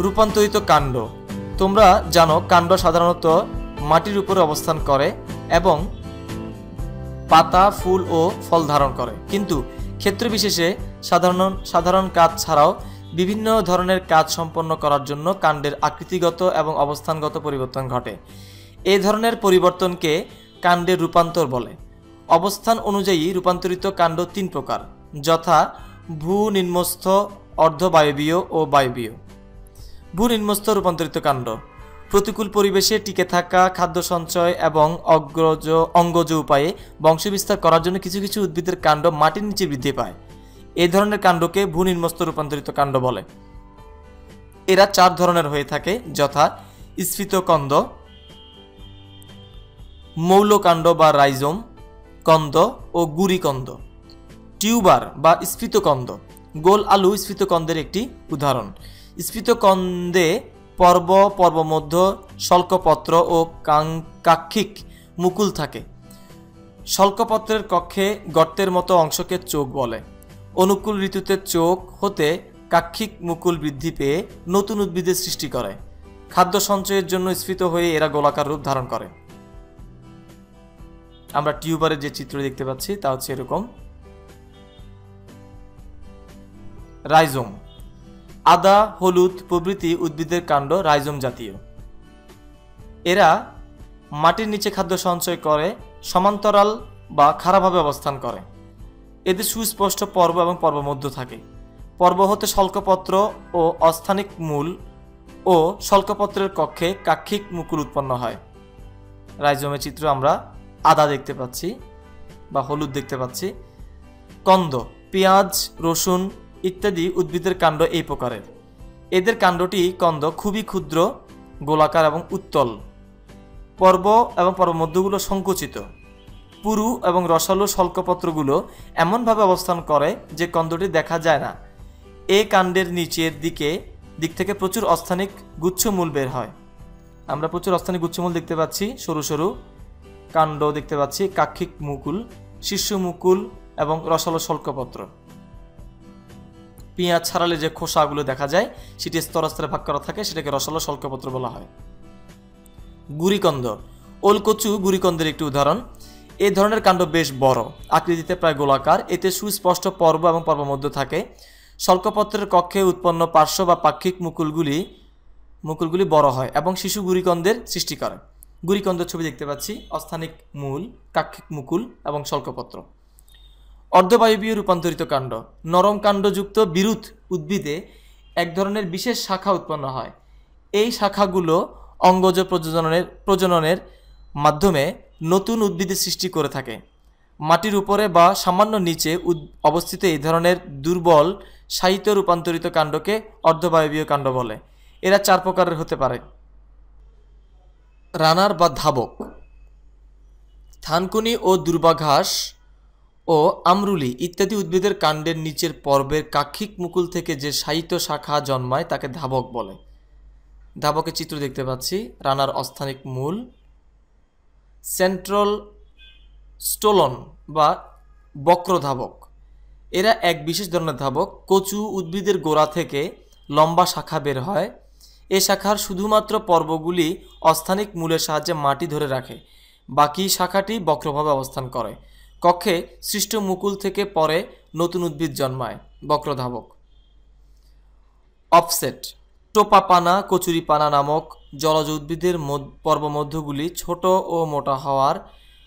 রূপান্তরিত কাণ্ড। তোমরা জানো কাণ্ড সাধারণত মাটির উপরে অবস্থান করে এবং পাতা, ফুল ও ফল ধারণ করে, কিন্তু ক্ষেত্র বিশেষে সাধারণ কাজ ছাড়াও বিভিন্ন ধরনের কাজ সম্পন্ন করার জন্য কাণ্ডের আকৃতিগত এবং অবস্থানগত পরিবর্তন ঘটে। এই ধরনের পরিবর্তনকে কাণ্ডের রূপান্তর বলে। অবস্থান অনুযায়ী রূপান্তরিত কাণ্ড তিন প্রকার, যথা ভূনিম্নস্থ, অর্ধবায়বীয় ও বায়বীয়। ভূনিম্নস্থ রূপান্তরিত কাণ্ড প্রতিকূল পরিবেশে টিকে থাকা, খাদ্য সঞ্চয় এবং অঙ্গজ উপায়ে বংশবিস্তার করার জন্য কিছু কিছু উদ্ভিদের কাণ্ড মাটির নিচে বৃদ্ধি পায়। এই ধরনের কাণ্ডকে ভূনিম্নস্থ রূপান্তরিত কাণ্ড বলে। এরা চার ধরনের হয়ে থাকে, যথা স্ফীতকন্দ, মৌলকাণ্ড বা রাইজোম কন্দ ও গুড়িকন্দ। টিউবার বা স্ফীতকন্দ, গোল আলু স্ফীতকন্দের একটি উদাহরণ। স্ফীতকন্দে পর্বমধ্য, শল্কপত্র ও কাক্ষিক মুকুল থাকে। শল্কপত্রের কক্ষে গর্তের মতো অংশকে চোখ বলে। অনুকূল ঋতুতে চোখ হতে কাক্ষিক মুকুল বৃদ্ধি পেয়ে নতুন উদ্ভিদের সৃষ্টি করে। খাদ্য সঞ্চয়ের জন্য স্ফীত হয়ে এরা গোলাকার রূপ ধারণ করে। আমরা টিউবারের যে চিত্র দেখতে পাচ্ছি তা হচ্ছে এরকম। রাইজোম, আদা, হলুদ প্রভৃতি উদ্ভিদের কাণ্ড রাইজোম জাতীয়। এরা মাটির নিচে খাদ্য সঞ্চয় করে, সমান্তরাল বা খাড়াভাবে অবস্থান করে। এদের সুস্পষ্ট পর্ব এবং পর্বমধ্য থাকে। পর্ব হতে শল্কপত্র ও অস্থানিক মূল ও শল্কপত্রের কক্ষে কাক্ষিক মুকুল উৎপন্ন হয়। রাইজোমের চিত্র আমরা আদা দেখতে পাচ্ছি বা হলুদ দেখতে পাচ্ছি। কন্দ, পেঁয়াজ, রসুন ইত্যাদি উদ্ভিদের কাণ্ড এই প্রকারের। এদের কাণ্ডটি কন্দ খুবই ক্ষুদ্র, গোলাকার এবং উত্তল। পর্ব এবং পর্বমধ্যগুলো সংকুচিত। পুরু এবং রসালো শল্কপত্রগুলো এমনভাবে অবস্থান করে যে কন্দটি দেখা যায় না। এ কাণ্ডের নিচের দিক থেকে প্রচুর অস্থানিক গুচ্ছমূল বের হয়। আমরা প্রচুর অস্থানিক গুচ্ছমূল দেখতে পাচ্ছি, সরু সরু কাণ্ড দেখতে পাচ্ছি, কাক্ষিক মুকুল, শীর্ষ মুকুল এবং রসালো শল্কপত্র। পেঁয়াজ ছাড়ালে যে খোসাগুলো দেখা যায় সেটি স্তরে স্তরে ভাগ করা থাকে, সেটাকে রসালো শল্কপত্র বলা হয়। গুড়িকন্দ, ওলকচু গুড়িকন্দের একটি উদাহরণ। এই ধরনের কাণ্ড বেশ বড়, আকৃতিতে প্রায় গোলাকার। এতে সুস্পষ্ট পর্ব এবং পর্বমধ্য থাকে। শল্কপত্রের কক্ষে উৎপন্ন পার্শ্ব বা পাক্ষিক মুকুলগুলি বড় হয় এবং শিশু গুড়িকন্দের সৃষ্টি করে। গুড়িকন্দের ছবি দেখতে পাচ্ছি, অস্থানিক মূল, কাক্ষিক মুকুল এবং শল্কপত্র। অর্ধবায়বীয় রূপান্তরিত কাণ্ড, নরম কাণ্ডযুক্ত বিরুৎ উদ্ভিদে এক ধরনের বিশেষ শাখা উৎপন্ন হয়। এই শাখাগুলো অঙ্গজ প্রজননের মাধ্যমে নতুন উদ্ভিদের সৃষ্টি করে থাকে। মাটির উপরে বা সামান্য নিচে অবস্থিত এই ধরনের দুর্বল সাহিত্য রূপান্তরিত কাণ্ডকে অর্ধবায়বীয় কাণ্ড বলে। এরা চার প্রকারের হতে পারে। রানার বা ধাবক, থানকুনি ও দুর্বাঘাস ও আমরুলি ইত্যাদি উদ্ভিদের কাণ্ডের নিচের পর্বের কাক্ষিক মুকুল থেকে যে সাহিত্য শাখা জন্মায় তাকে ধাবক বলে। ধাবকের চিত্র দেখতে পাচ্ছি, রানার অস্থানিক মূল, সেন্ট্রাল স্টোলন বা বক্র ধাবক। এরা এক বিশেষ ধরনের ধাবক। কচু উদ্ভিদের গোড়া থেকে লম্বা শাখা বের হয়। এ শাখার শুধুমাত্র পর্বগুলি অস্থানিক মূলের সাহায্যে মাটি ধরে রাখে, বাকি শাখাটি বক্রভাবে অবস্থান করে। কক্ষে সৃষ্ট মুকুল থেকে পরে নতুন উদ্ভিদ জন্মায়, বক্রধাবক। অফসেট, টোপাপানা, কচুরিপানা নামক জলজ উদ্ভিদের পর্বমধ্যগুলি ছোট ও মোটা হওয়ার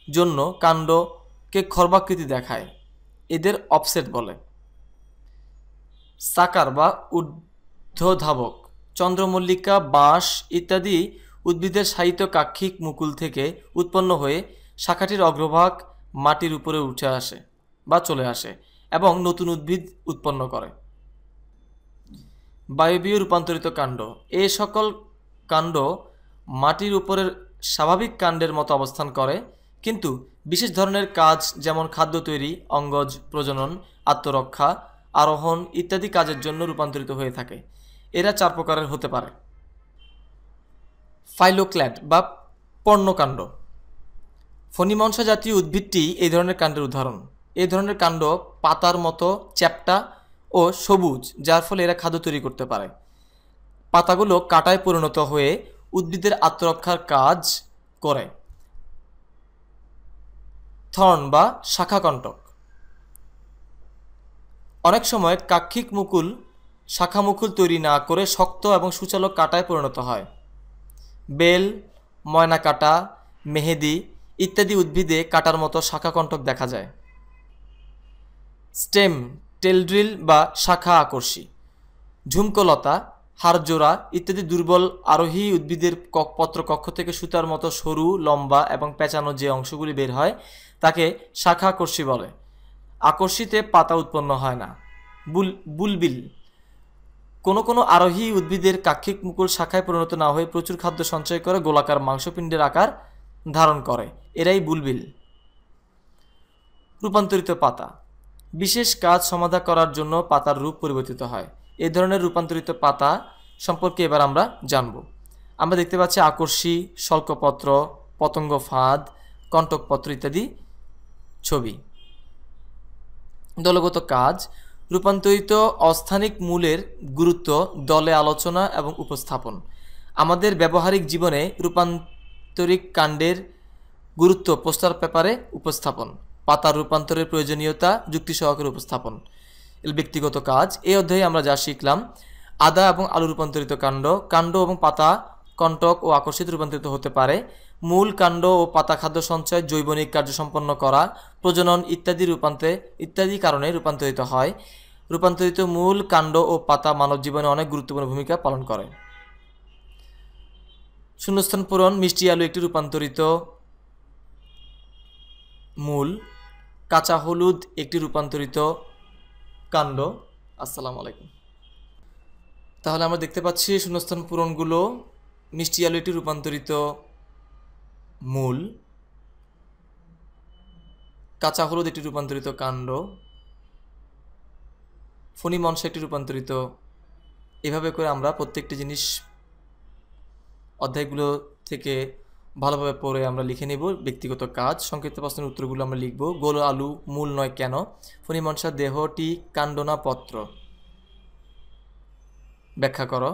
জন্য কাণ্ডকে খর্বাকৃতি দেখায়, এদের অফসেট বলে। সাকার বা ঊর্ধ্বধাবক, চন্দ্রমল্লিকা, বাঁশ ইত্যাদি উদ্ভিদের সাহিত্য কাক্ষিক মুকুল থেকে উৎপন্ন হয়ে শাখাটির অগ্রভাগ মাটির উপরে উঠে আসে বা চলে আসে এবং নতুন উদ্ভিদ উৎপন্ন করে। বায়বীয় রূপান্তরিত কাণ্ড, এ সকল কাণ্ড মাটির উপরের স্বাভাবিক কাণ্ডের মতো অবস্থান করে, কিন্তু বিশেষ ধরনের কাজ যেমন খাদ্য তৈরি, অঙ্গজ প্রজনন, আত্মরক্ষা, আরোহণ ইত্যাদি কাজের জন্য রূপান্তরিত হয়ে থাকে। এরা চার প্রকারের হতে পারে। ফাইলোক্ল্যাড বা পর্ণকাণ্ড, ফণিমনসা জাতীয় উদ্ভিদটি এই ধরনের কাণ্ডের উদাহরণ। এই ধরনের কাণ্ড পাতার মতো চ্যাপ্টা ও সবুজ, যার ফলে এরা খাদ্য তৈরি করতে পারে। পাতাগুলো কাঁটায় পরিণত হয়ে উদ্ভিদের আত্মরক্ষার কাজ করে। থর্ন বা শাখাকণ্টক। অনেক সময় কাক্ষিক মুকুল শাখা মুকুল তৈরি না করে শক্ত এবং সূচালো কাঁটায় পরিণত হয়। বেল, ময়না কাঁটা, মেহেদি ইত্যাদি উদ্ভিদে কাঁটার মতো শাখাকণ্টক দেখা যায়। স্টেম, টেলড্রিল বা শাখা আকর্ষী। ঝুমকলতা, হাড়জোড়া ইত্যাদি দুর্বল আরোহী উদ্ভিদের পত্রকক্ষ থেকে সুতার মতো সরু, লম্বা এবং পেঁচানো যে অংশগুলি বের হয় তাকে শাখা আকর্ষী বলে। আকর্ষীতে পাতা উৎপন্ন হয় না। বুলবিল। কোনো আরোহী উদ্ভিদের কাক্ষিক মুকুল শাখায় পরিণত না হয়ে প্রচুর খাদ্য সঞ্চয় করে গোলাকার মাংসপিণ্ডের আকার ধারণ করে, এরাই বুলবিল। রূপান্তরিত পাতা। বিশেষ কাজ সমাধা করার জন্য পাতার রূপ পরিবর্তিত হয়। এই ধরনের রূপান্তরিত পাতা সম্পর্কে এবার আমরা জানব। আমরা দেখতে পাচ্ছি আকর্ষী, শল্কপত্র, পতঙ্গ ফাঁদ, কণ্টকপত্র ইত্যাদি ছবি। দলগত কাজ। রূপান্তরিত অস্থানিক মূলের গুরুত্ব দলে আলোচনা এবং উপস্থাপন। আমাদের ব্যবহারিক জীবনে রূপান্তরিক কাণ্ডের গুরুত্ব পোস্টার পেপারে উপস্থাপন। পাতার রূপান্তরের প্রয়োজনীয়তা যুক্তি সহকারে উপস্থাপন। ব্যক্তিগত কাজ। এই অধ্যায়ে আমরা যা শিখলাম: আদা এবং আলু রূপান্তরিত কাণ্ড, কাণ্ড এবং পাতা কণ্টক ও আকর্ষিত রূপান্তরিত হতে পারে, মূল, কাণ্ড ও পাতা খাদ্য সঞ্চয়, জৈবনিক কার্য সম্পন্ন করা, প্রজনন ইত্যাদি কারণে রূপান্তরিত হয়। রূপান্তরিত মূল, কাণ্ড ও পাতা মানব জীবনে অনেক গুরুত্বপূর্ণ ভূমিকা পালন করে। শূন্যস্থান পূরণ। মিষ্টি আলু একটি রূপান্তরিত মূল, কাঁচা হলুদ একটি রূপান্তরিত কাণ্ড। আসসালামু আলাইকুম। তাহলে আমরা দেখতে পাচ্ছি শূন্যস্থান পূরণগুলো: মিষ্টি আলু একটি রূপান্তরিত মূল, কাঁচা হলুদ একটি রূপান্তরিত কাণ্ড, ফণী মনসা একটি রূপান্তরিত। এভাবে করে আমরা প্রত্যেকটি জিনিস অধ্যায়গুলো থেকে ভালোভাবে পড়ে আমরা লিখে নেব। ব্যক্তিগত কাজ। সংক্ষিপ্ত প্রশ্নের উত্তরগুলো আমরা লিখব। গোল আলু মূল নয় কেন? ফণী মনসা দেহটি কাণ্ড না পত্র? ব্যাখ্যা করো।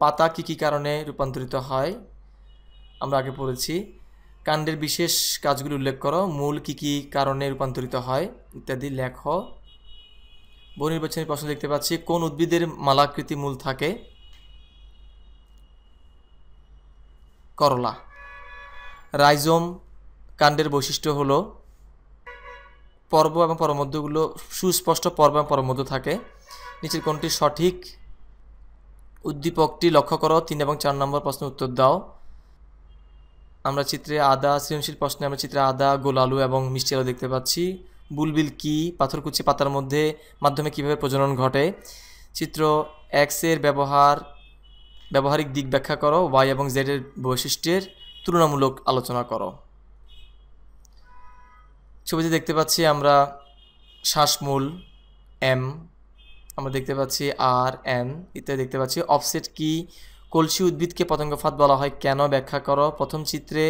পাতা কী কী কারণে রূপান্তরিত হয়? আমরা আগে পড়েছি। কাণ্ডের বিশেষ কাজগুলি উল্লেখ করো। মূল কী কী কারণে রূপান্তরিত হয় ইত্যাদি লেখ। বহু নির্বাচনী প্রশ্ন দেখতে পাচ্ছি। কোন উদ্ভিদের মালাকৃতি মূল থাকে? করলা। রাইজোম কাণ্ডের বৈশিষ্ট্য হলো পর্ব এবং পরমধ্যগুলো সুস্পষ্ট পর্ব এবং পরমধ্য থাকে। নিচের কোনটি সঠিক? উদ্দীপকটি লক্ষ্য করো। 3 এবং 4 নম্বর প্রশ্নের উত্তর দাও। আমরা চিত্রে আদা, সৃজনশীল প্রশ্নে আমরা চিত্রে আদা, গোল আলু এবং মিষ্টি আলু দেখতে পাচ্ছি। বুলবিল কি? পাথরকুচি পাতার মাধ্যমে কিভাবে প্রজনন ঘটে? চিত্র এক্স এর ব্যবহারিক দিক ব্যাখ্যা করো। ওয়াই এবং জেড এর বৈশিষ্ট্যের তুলনামূলক আলোচনা করো। ছবিতে দেখতে পাচ্ছি আমরা শ্বাসমূল এম, আমরা দেখতে পাচ্ছি আর, এন ইত্যাদি দেখতে পাচ্ছি। অফসেট কি? কলসি উদ্ভিদকে পতঙ্গ ফাঁদ বলা হয় কেন? ব্যাখ্যা করো। প্রথম চিত্রে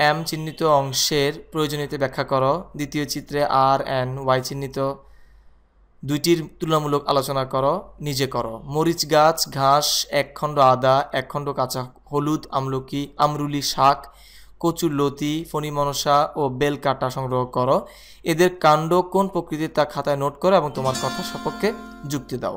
এম চিহ্নিত অংশের প্রয়োজনীয়তা ব্যাখ্যা করো। দ্বিতীয় চিত্রে আর, এন, ওয়াই চিহ্নিত দুইটির তুলনামূলক আলোচনা করো, নিজে করো। মরিচ গাছ, ঘাস, একখণ্ড আদা, একখণ্ড কাঁচা হলুদ, আমরুলি শাক, কচুর লতি, ফণী মনসা ও বেল কাটা সংগ্রহ করো। এদের কাণ্ড কোন প্রকৃতির তা খাতায় নোট করো এবং তোমার কথা সপক্ষে যুক্তি দাও।